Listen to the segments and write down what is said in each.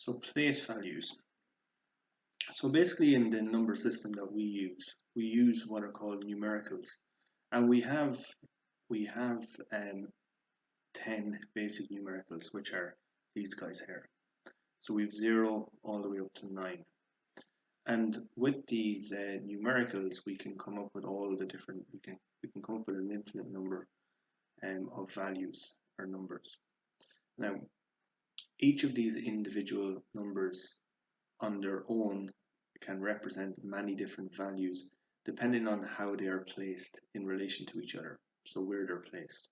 So place values. So basically in the number system that we use what are called numericals. And we have 10 basic numericals, which are these guys here. So we have 0 all the way up to 9. And with these numericals, we can come up with all the different, we can come up with an infinite number of values or numbers. Now, each of these individual numbers on their own can represent many different values depending on how they are placed in relation to each other, so where they're placed.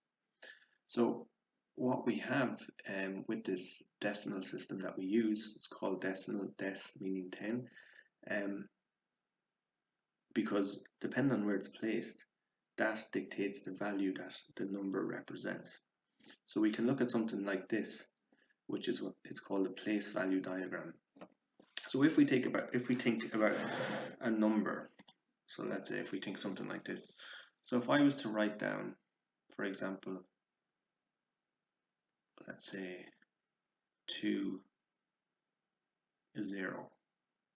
So what we have with this decimal system that we use, it's called decimal, des meaning 10, because depending on where it's placed, that dictates the value that the number represents. So we can look at something like this, which is what it's called a place value diagram. So if we think about a number, so let's say if we think something like this. So if I was to write down, for example, let's say 2 is 0,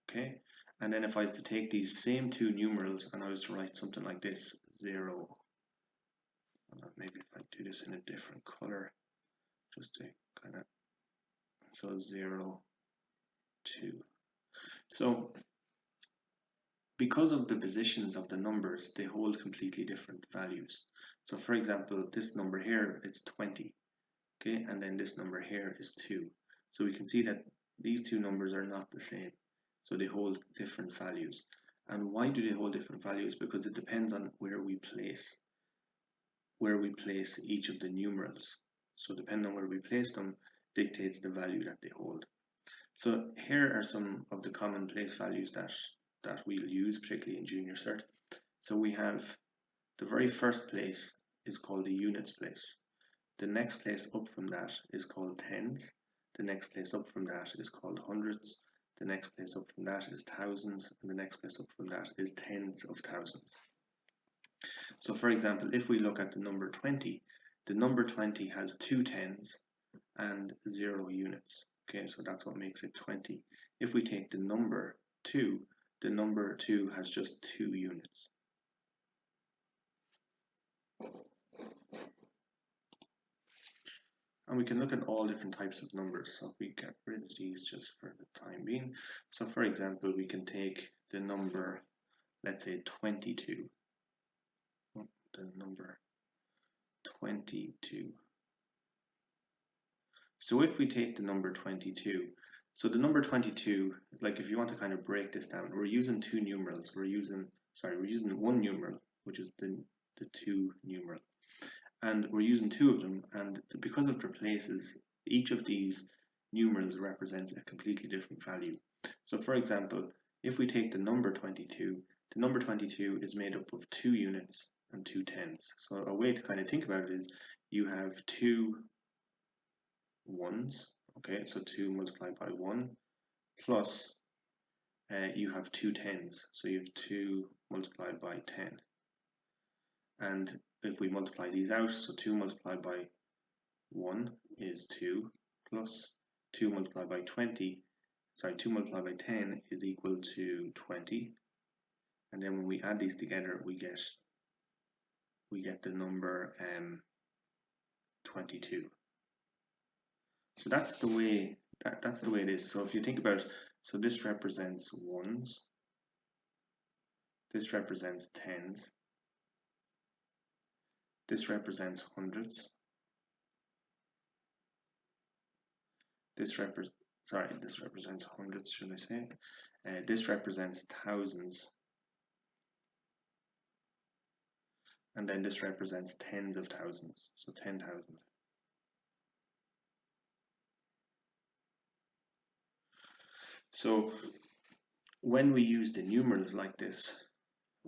okay? And then if I was to take these same two numerals and I was to write something like this, 0, maybe if I do this in a different color, just to kind of, so 0, 2. So because of the positions of the numbers, they hold completely different values. So for example, this number here, it's 20, okay, and then this number here is 2. So we can see that these two numbers are not the same. So they hold different values. And why do they hold different values? Because it depends on where we place each of the numerals. So depending on where we place them dictates the value that they hold. So here are some of the common place values that we'll use, particularly in junior cert. So we have the very first place is called the units place. The next place up from that is called tens. The next place up from that is called hundreds. The next place up from that is thousands. And the next place up from that is tens of thousands. So for example, if we look at the number 20, the number 20 has 2 tens and 0 units. Okay, so that's what makes it 20. If we take the number 2, the number 2 has just 2 units. And we can look at all different types of numbers. So if we get rid of these just for the time being. So for example, we can take the number, let's say 22. The number 22. So if we take the number 22, so the number 22, like if you want to kind of break this down, we're using two numerals. We're using one numeral, which is the 2 numeral. And we're using 2 of them, and because of their places, each of these numerals represents a completely different value. So for example, if we take the number 22, the number 22 is made up of 2 units and 2 tens. So a way to kind of think about it is you have 2 ones, okay, so 2 multiplied by 1, plus you have 2 tens, so you have 2 multiplied by 10. And if we multiply these out, so 2 multiplied by 1 is 2, plus 2 multiplied by 2 multiplied by 10 is equal to 20. And then when we add these together, we get the number 22. So that's the way it is. So if you think about it, so this represents ones, this represents tens, this represents hundreds, this represents hundreds, should I say? This represents thousands, and then this represents tens of thousands, so 10,000. So when we use the numerals like this,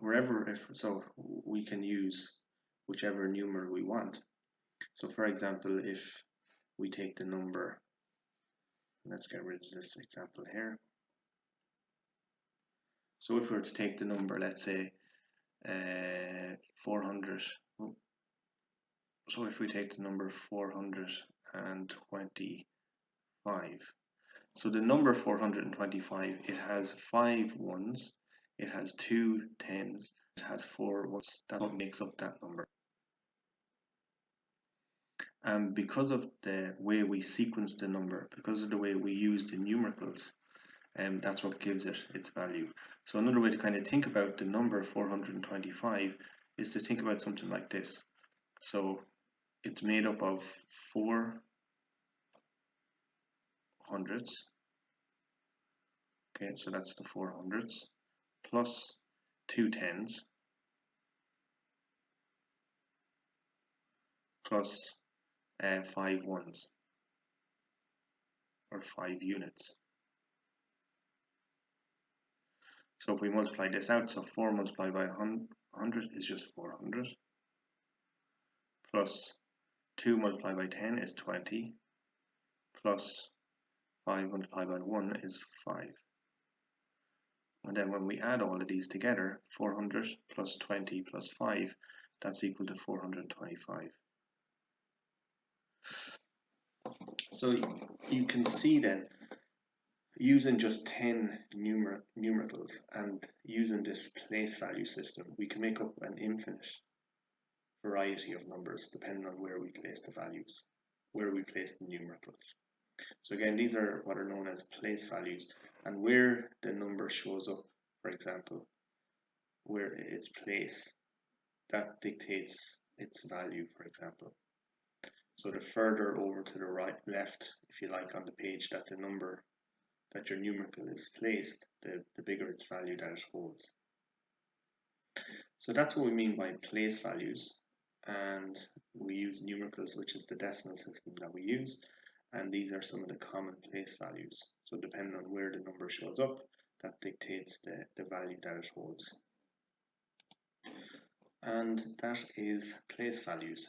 we can use whichever numeral we want. So for example, if we take the number, let's get rid of this example here. So if we were to take the number, let's say 400, so if we take the number 425, So the number 425, it has 5 ones, it has 2 tens, it has 4 ones. That's what makes up that number. And because of the way we sequence the number, because of the way we use the numericals, that's what gives it its value. So another way to kind of think about the number 425 is to think about something like this. So it's made up of 4 hundredths. Okay, so that's the 4 hundredths plus 2 tens plus 5 ones or 5 units. So if we multiply this out, so 4 multiplied by 100 is just 400 plus 2 multiplied by 10 is 20 plus 5 multiplied by 1 is 5. And then when we add all of these together, 400 plus 20 plus 5, that's equal to 425. So you can see then, using just 10 numericals and using this place value system, we can make up an infinite variety of numbers depending on where we place the values, where we place the numericals. So again, these are what are known as place values, and where the number shows up, for example, where its place, that dictates its value, for example. So the further over to the right, left, if you like, on the page that the number, that your numerical is placed, the bigger its value that it holds. So that's what we mean by place values, and we use numericals, which is the decimal system that we use, and these are some of the common place values. So depending on where the number shows up, that dictates the value that it holds. And that is place values.